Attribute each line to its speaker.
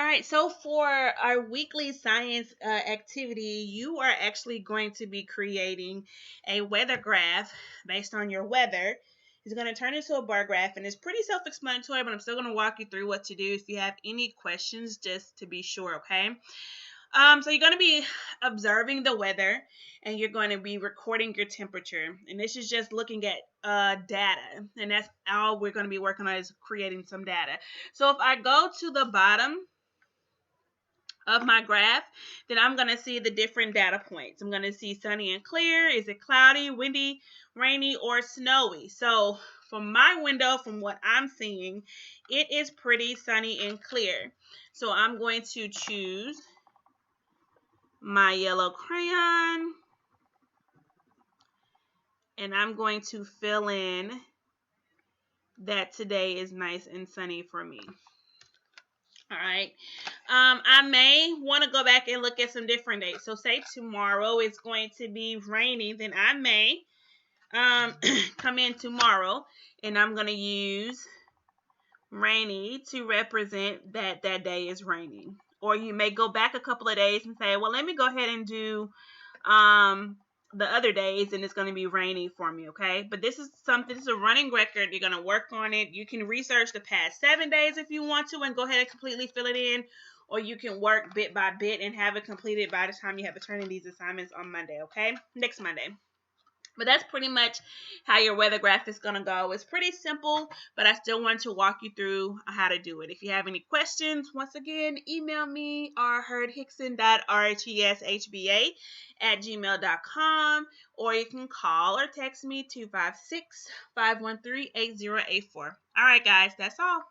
Speaker 1: All right, so for our weekly science activity, you are actually going to be creating a weather graph based on your weather. It's going to turn into a bar graph, and it's pretty self-explanatory, but I'm still going to walk you through what to do. If you have any questions, just to be sure, okay? So you're going to be observing the weather, and you're going to be recording your temperature. And this is just looking at data, and that's all we're going to be working on is creating some data. So if I go to the bottom of my graph, then I'm going to see the different data points. I'm going to see sunny and clear. Is it cloudy, windy, rainy, or snowy? So from my window, from what I'm seeing, it is pretty sunny and clear. So I'm going to choose my yellow crayon, and I'm going to fill in that today is nice and sunny for me. All right. I may want to go back and look at some different dates. So say tomorrow is going to be rainy, then I may come in tomorrow and I'm going to use rainy to represent that day is raining. Or you may go back a couple of days and say, well, let me go ahead and do the other days, and it's going to be rainy for me, okay? But this is a running record. You're going to work on it. You can research the past 7 days if you want to and go ahead and completely fill it in, or you can work bit by bit and have it completed by the time you have to turn in these assignments on Monday, okay? Next Monday. But that's pretty much how your weather graph is going to go. It's pretty simple, but I still want to walk you through how to do it. If you have any questions, once again, email me or heard-hixon.rhexhba@gmail.com, or you can call or text me 256-513-8084. All right, guys, that's all.